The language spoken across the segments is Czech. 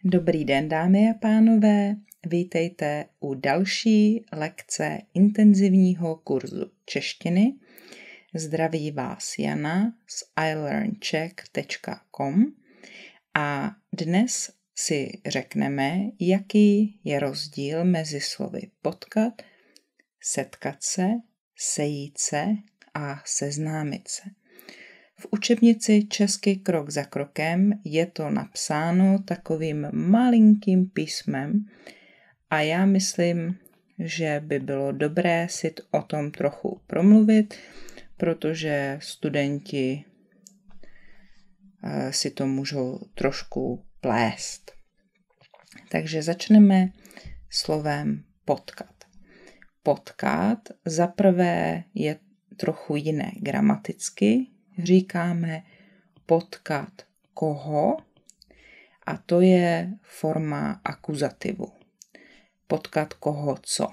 Dobrý den, dámy a pánové, vítejte u další lekce intenzivního kurzu češtiny. Zdraví vás Jana z ilearnczech.com a dnes si řekneme, jaký je rozdíl mezi slovy potkat, setkat se, sejít se a seznámit se. V učebnici Česky krok za krokem je to napsáno takovým malinkým písmem a já myslím, že by bylo dobré si o tom trochu promluvit, protože studenti si to můžou trošku plést. Takže začneme slovem potkat. Potkat zaprvé je trochu jiné gramaticky, říkáme potkat koho a to je forma akuzativu. Potkat koho co.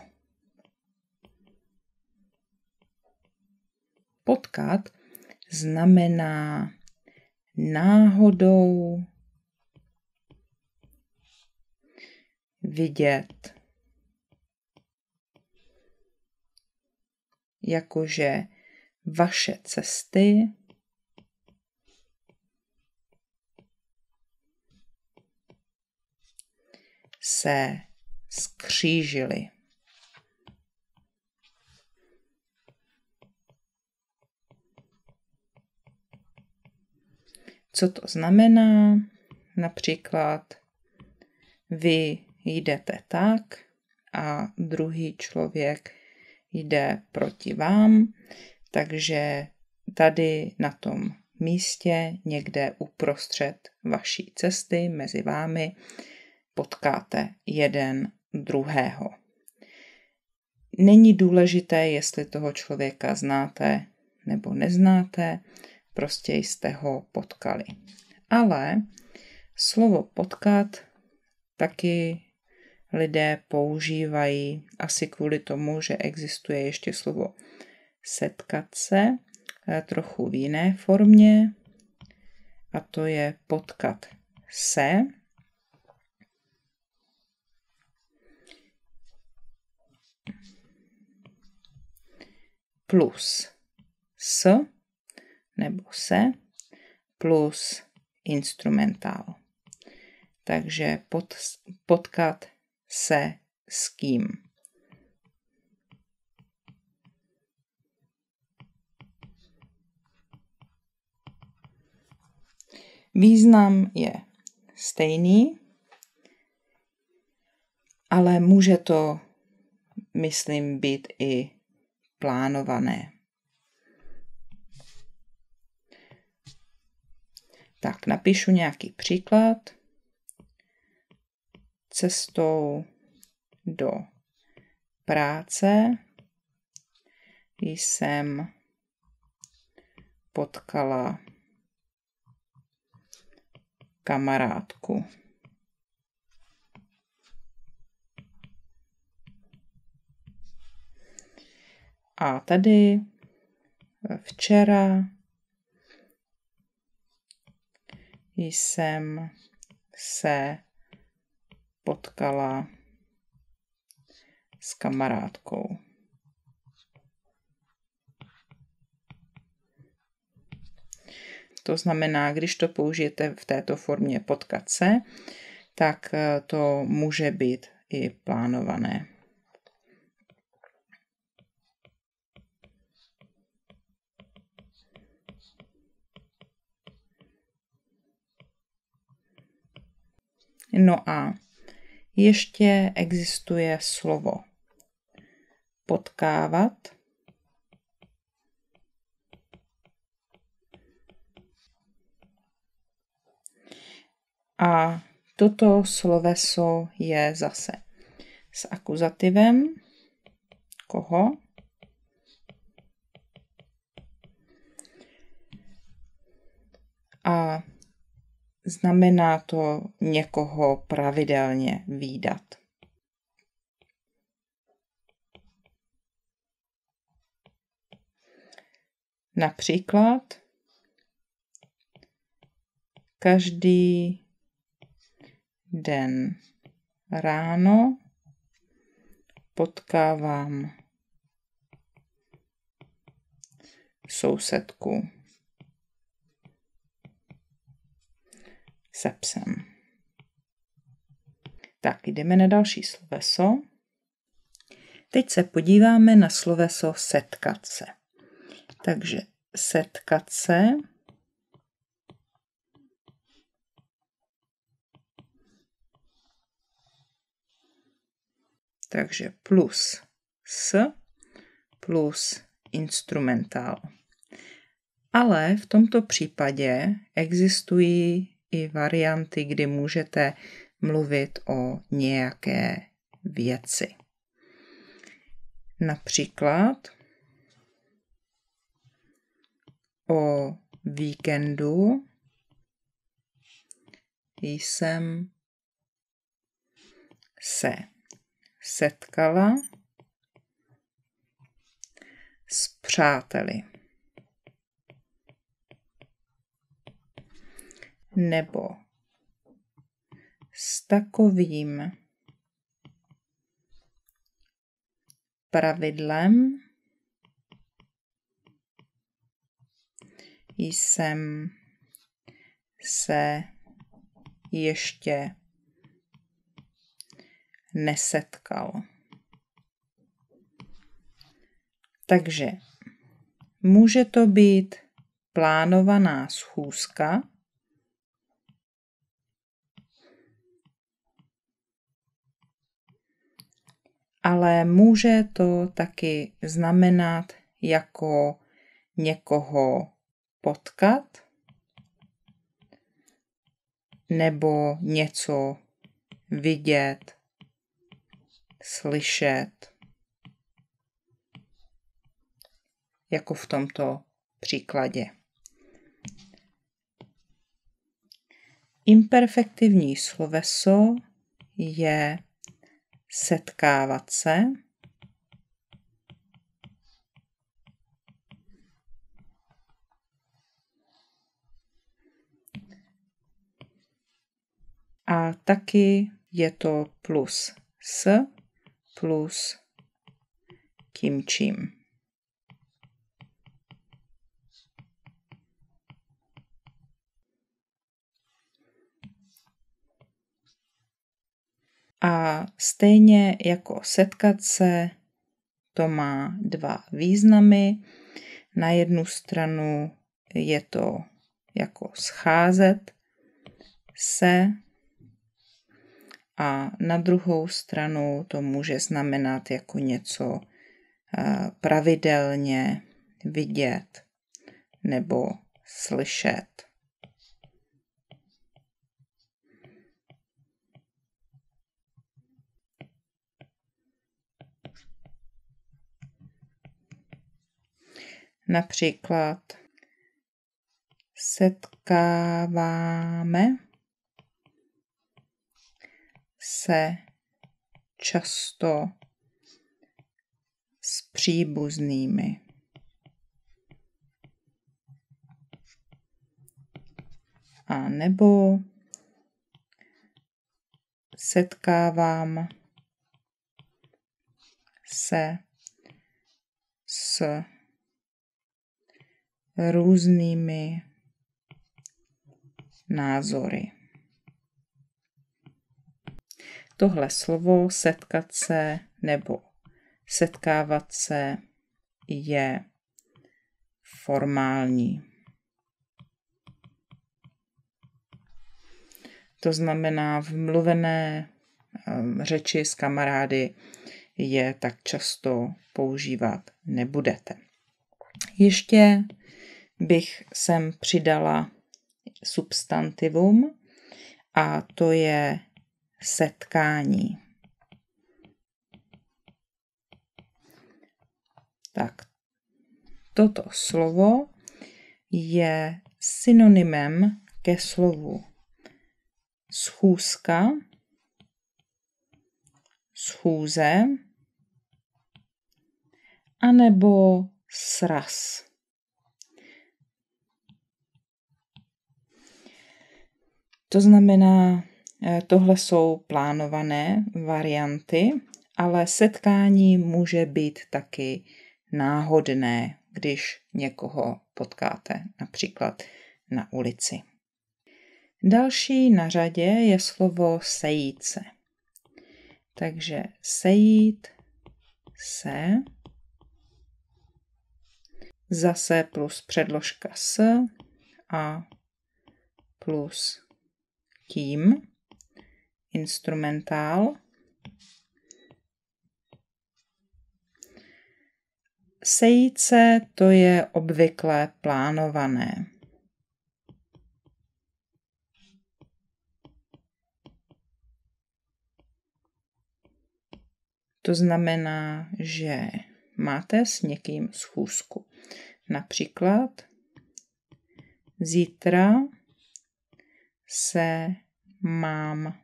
Potkat znamená náhodou vidět, jakože vaše cesty se skřížily. Co to znamená? Například vy jdete tak a druhý člověk jde proti vám, takže tady na tom místě někde uprostřed vaší cesty mezi vámi potkáte jeden druhého. Není důležité, jestli toho člověka znáte nebo neznáte, prostě jste ho potkali. Ale slovo potkat taky lidé používají asi kvůli tomu, že existuje ještě slovo setkat se, trochu v jiné formě, a to je potkat se. Plus s nebo se plus instrumentál. Takže potkat se s kým. Význam je stejný, ale může to, myslím, být i plánované. Tak, napíšu nějaký příklad. Cestou do práce jsem potkala kamarádku. A tady včera jsem se potkala s kamarádkou. To znamená, když to použijete v této formě potkat se, tak to může být i plánované. No a ještě existuje slovo potkávat a toto sloveso je zase s akuzativem koho a znamená to někoho pravidelně vídat. Například každý den ráno potkávám sousedku se psem. Tak, jdeme na další sloveso. Teď se podíváme na sloveso setkat se. Takže setkat se takže plus s plus instrumentál. Ale v tomto případě existují i varianty, kdy můžete mluvit o nějaké věci. Například o víkendu jsem se setkala s přáteli. Nebo s takovým pravidlem jsem se ještě nesetkal. Takže může to být plánovaná schůzka, ale může to taky znamenat jako někoho potkat nebo něco vidět, slyšet, jako v tomto příkladě. Imperfektivní sloveso je setkávat se, a taky je to plus s plus tím čím. A stejně jako setkat se, to má dva významy. Na jednu stranu je to jako scházet se a na druhou stranu to může znamenat jako něco pravidelně vidět nebo slyšet. Například setkáváme se často s příbuznými. A nebo setkávám se s různými názory. Tohle slovo setkat se nebo setkávat se je formální. To znamená, v mluvené řeči s kamarády je tak často používat nebudete. Ještě bych sem přidala substantivum a to je setkání. Tak, toto slovo je synonymem ke slovu schůzka, schůze anebo sraz. To znamená, Tohle jsou plánované varianty, ale setkání může být taky náhodné, když někoho potkáte, například na ulici. Další na řadě je slovo sejít se. Takže sejít se, zase plus předložka s a plus tím, instrumentál. Sejít se, to je obvykle plánované. To znamená, že máte s někým schůzku. Například zítra se mám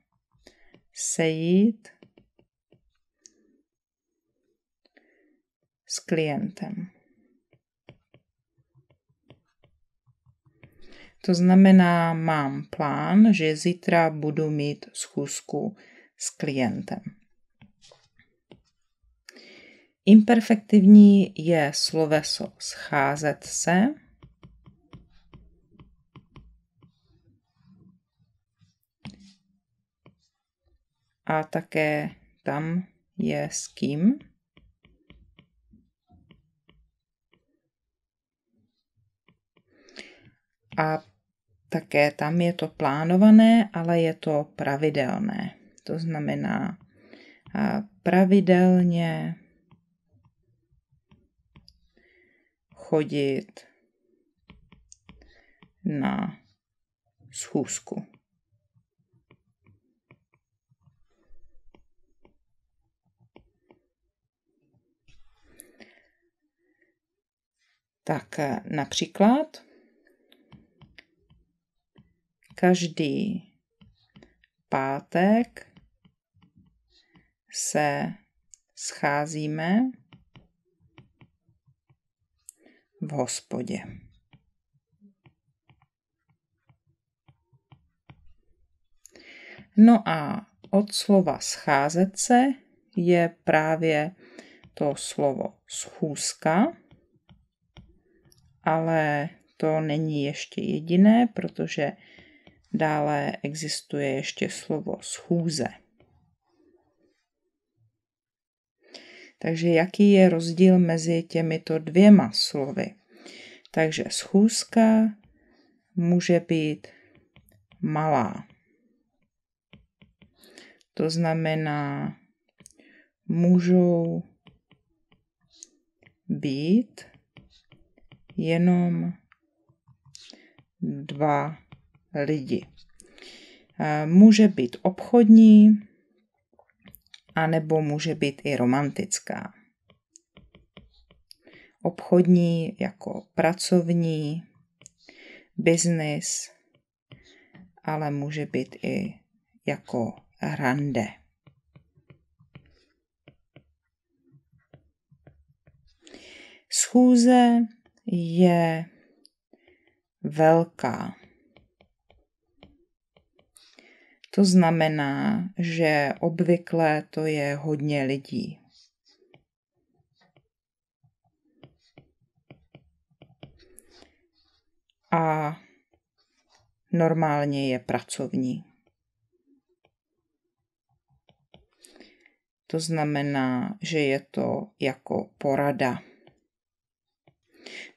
sejít s klientem. To znamená, mám plán, že zítra budu mít schůzku s klientem. Imperfektivní je sloveso scházet se. A také tam je s kým. A také tam je to plánované, ale je to pravidelné. To znamená pravidelně chodit na schůzku. Tak například každý pátek se scházíme v hospodě. No a od slova scházet se je právě to slovo schůzka, ale to není ještě jediné, protože dále existuje ještě slovo schůze. Takže jaký je rozdíl mezi těmito dvěma slovy? Takže schůzka může být malá. To znamená, můžou být jenom 2 lidi. Může být obchodní, anebo může být i romantická. Obchodní jako pracovní, business, ale může být i jako rande. Schůze je velká. To znamená, že obvykle to je hodně lidí. A normálně je pracovní. To znamená, že je to jako porada.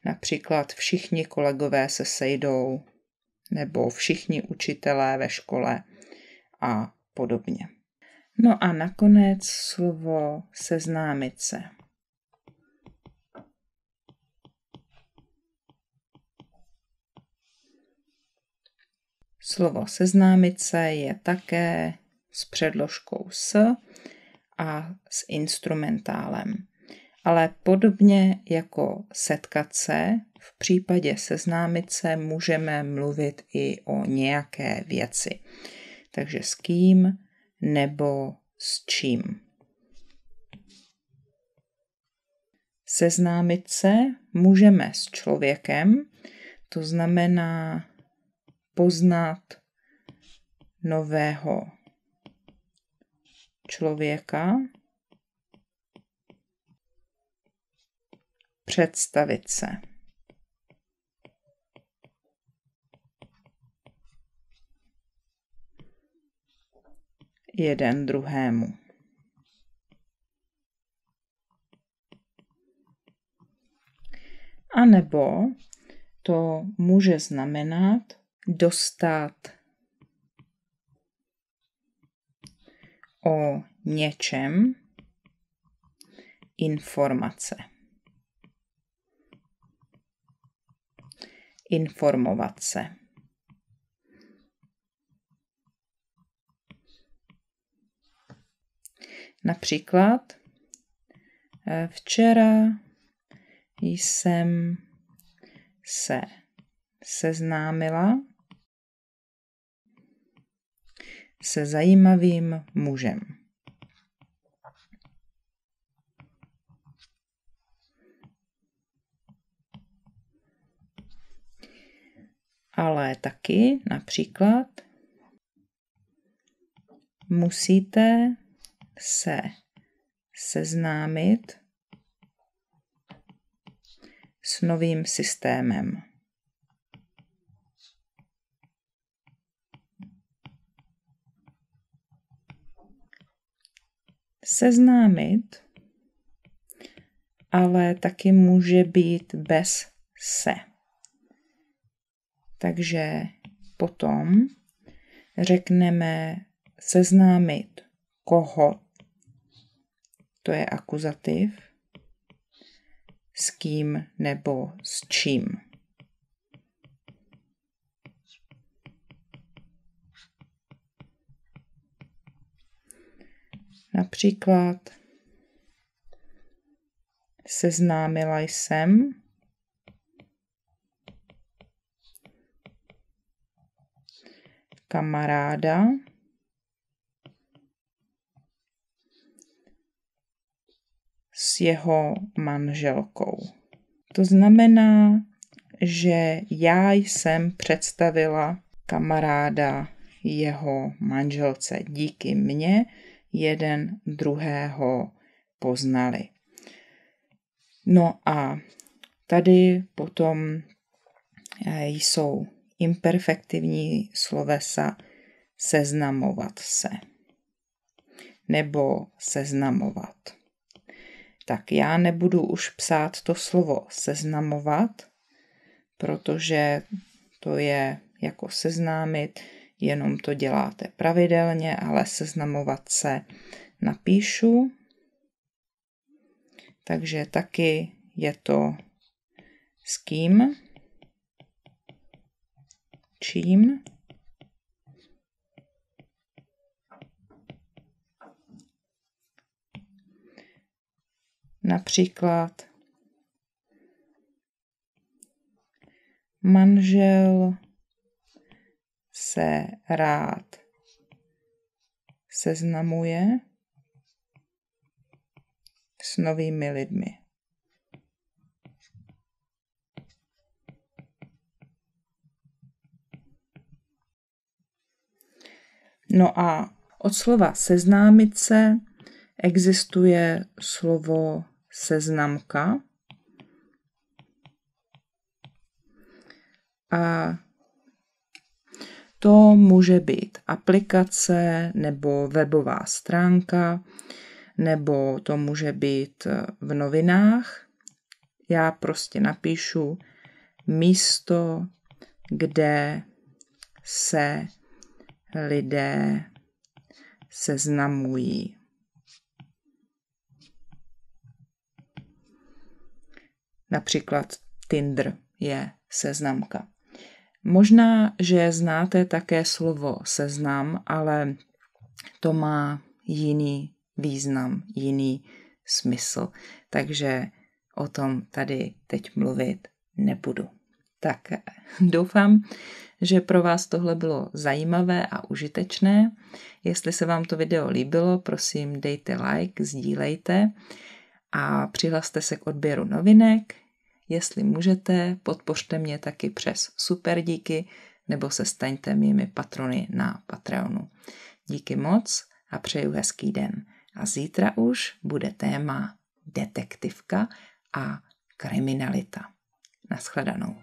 Například všichni kolegové se sejdou, nebo všichni učitelé ve škole a podobně. No a nakonec slovo seznámit se. Slovo seznámit se je také s předložkou s a s instrumentálem. Ale podobně jako setkat se, v případě seznámit se můžeme mluvit i o nějaké věci. Takže s kým nebo s čím. Seznámit se můžeme s člověkem, to znamená poznat nového člověka, představit se. Jeden druhému. A nebo to může znamenat dostat o něčem informace. Informovat se. Například včera jsem se seznámila se zajímavým mužem. Ale taky například musíte se seznámit s novým systémem. Seznámit ale taky může být bez se. Takže potom řekneme seznámit koho, to je akuzativ, s kým nebo s čím. Například seznámila jsem kamaráda s jeho manželkou. To znamená, že já jsem představila kamaráda jeho manželce. Díky mně jeden druhého poznali. No a tady potom jsou imperfektivní slovesa seznamovat se nebo seznamovat. Tak já nebudu už psát to slovo seznamovat, protože to je jako seznámit, jenom to děláte pravidelně, ale seznamovat se napíšu. Takže taky je to s kým, čím, například manžel se rád seznamuje s novými lidmi. No a od slova seznámit se existuje slovo seznamka a to může být aplikace nebo webová stránka, nebo to může být v novinách. Já prostě napíšu místo, kde se lidé seznamují. Například Tinder je seznamka. Možná, že znáte také slovo seznam, ale to má jiný význam, jiný smysl, takže o tom tady teď mluvit nebudu. Tak doufám, že pro vás tohle bylo zajímavé a užitečné. Jestli se vám to video líbilo, prosím dejte like, sdílejte a přihlaste se k odběru novinek. Jestli můžete, podpořte mě taky přes super díky nebo se staňte mými patrony na Patreonu. Díky moc a přeju hezký den. A zítra už bude téma detektivka a kriminalita. Naschledanou.